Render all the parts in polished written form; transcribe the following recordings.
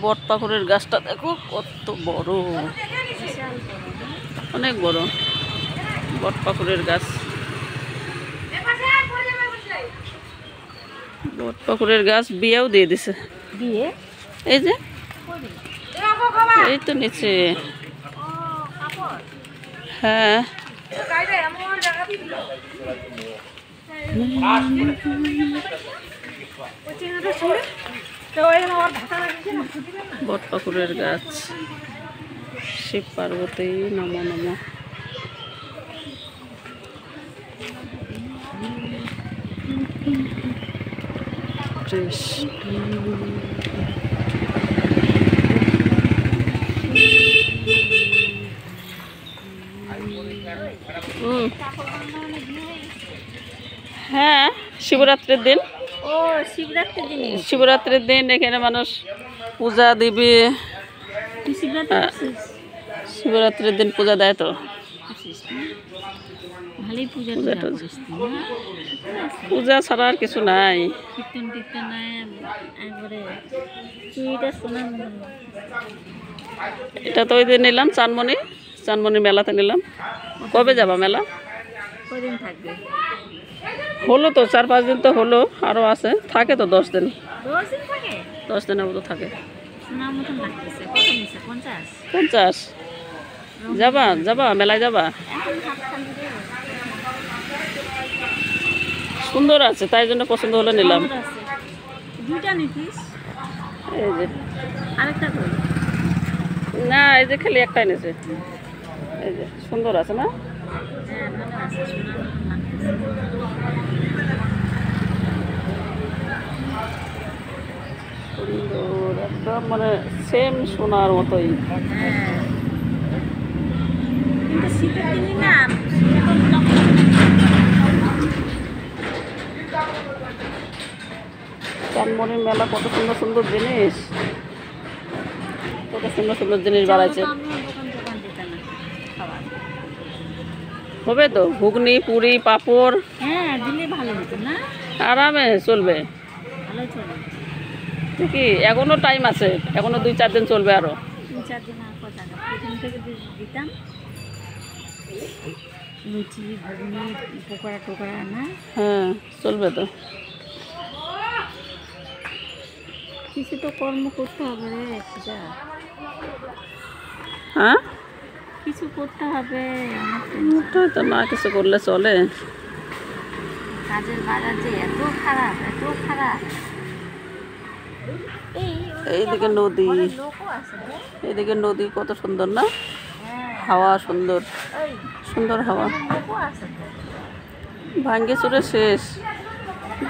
বট পাকুড়ের গাছটা দেখো কত বড়, অনেক বড় বট পাকুড়ের গাছ। বট পাকুড়ের গাছ বিয়েও দিয়ে দিছে। বিয়ে এই যে এই তো নিচে। হ্যাঁ বট পাকুড়ের গাছ। শিব পার্বতী নমো নমঃ। হ্যাঁ শিবরাত্রির দিন। ও শিবরাত্রির দিন, শিবরাত্রির দিন এখানে মানুষ পূজা দিবে। শিবরাত্রির দিন পূজা দেয় তো। ভালোই পূজা পূজা ছাড়া আর কিছু নাই। কীর্তন টীর্তন নাই একবারে চুরিটা শোনার মতন। এটা তো ওই দিন নিলাম চানমণি মেলাতে নিলাম। কবে যাবা মেলা? কদিন থাকবে? হলো তো 4-5 দিন তো হলো, আরও আছে, থাকে তো 10 দিন। 10 দিন থাকে? 10 দিনের মতো থাকে। শোনার মতন লাগতেছে। কত নিচ্ছে? 50? 50। যাবা মেলায় যাবা? সুন্দর আছে, তাই জন্য পছন্দ হলে নিলাম। দুইটা নিতিস? এই যে আরেকটা কই? না এই যে খালি একটাই নিয়েছে। এই যে সুন্দর আছে না? হ্যাঁ ভালো আছে, শোনার মতন লাগতেছে। সুন্দর একদম, মানে সেম সোনার মতোই। হ্যাঁ কিন্তু শীতের দিনই না, চানমণির মেলা কত সুন্দর সুন্দর জিনিস, কত সুন্দর সুন্দর জিনিস বাড়াইছে। হবে তো ঘুগনি পুরি পাঁপড়। হ্যাঁ দিলে ভালো হতো না? আরামে চলবে। ভালো চলবে ঠিকই, এখনো টাইম আছে, এখনো 2-4 দিন চলবে। আরো 3-4 দিন আর কথা না, প্রথম থেকে দিতাম লুচি ঘুগনি পকোড়া টোকরা না। হ্যাঁ চলবে তো। কিছু তো কর্ম করতে হবে রে পূজা। হ্যাঁ কিছু করতে হবে। ওটাই তো, না কিছু করলে চলে। কাজের বাজার যে এত খারাপ, এত খারাপ। এইদিকে নদী, লোকও আছে রে। এইদিকে নদী কত সুন্দর না? হ্যাঁ হাওয়া সুন্দর, সুন্দর হাওয়া। লোকও আছে তো। ভাঙ্গে চুরে শেষ।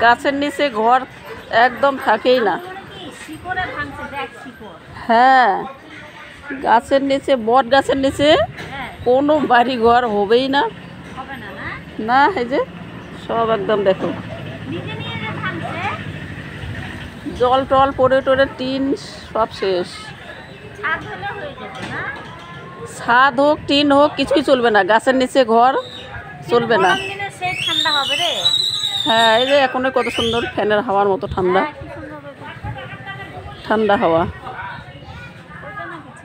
গাছের নিচে ঘর একদম থাকেই না। শিকড়ে ভাঙছে, দেখ শিকড়। হ্যাঁ গাছের নিচে, বট গাছের নিচে হ্যাঁ কোনো বাড়ি ঘর হবেই না। হবে না না? না এই যে সব একদম দেখো নিজে নিয়ে যে ভাঙছে। জল টল পড়ে টড়ে টিন সব শেষ। ছাদ হলে হয়ে যেত না? ছাদ হোক টিন হোক কিছুই চলবে না, গাছের নিচে ঘর চলবে না। গরম দিনে সেই ঠান্ডা হবে রে। হ্যাঁ এই যে এখন কত সুন্দর ফ্যানের হাওয়ার মতো ঠান্ডা, হ্যাঁ, কি সুন্দর হবে। ঠান্ডা হাওয়া। ওইটা না কিছু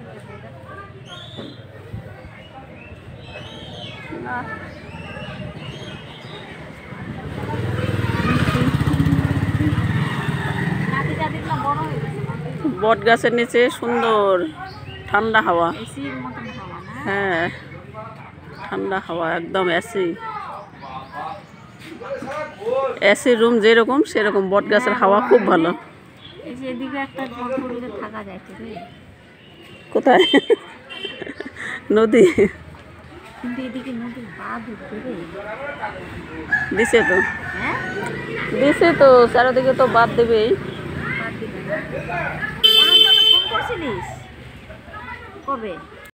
নাতি দাদিগুলো বড় হয়ে গেছে না? বট গাছের নিচে সুন্দর ঠান্ডা হাওয়া। এসির মতন হাওয়া না? হ্যাঁ ঠান্ডা হাওয়া একদম। এসি রুম যেরকম সেরকম বট গাছের হাওয়া খুব ভালো। এই যে এদিকে একটা ঘর করলে থাকা যায় তো রে। কোথায়? নদী কিন্তু এদিকে নদীর বাঁধ উঠবে রে। দিছে তো, হ্যাঁ দিছে তো, চারিদিকে তো বাদ দেবেই। বাঁধ দিবে না। অনন্তকে ফোন করছিলিস কবে?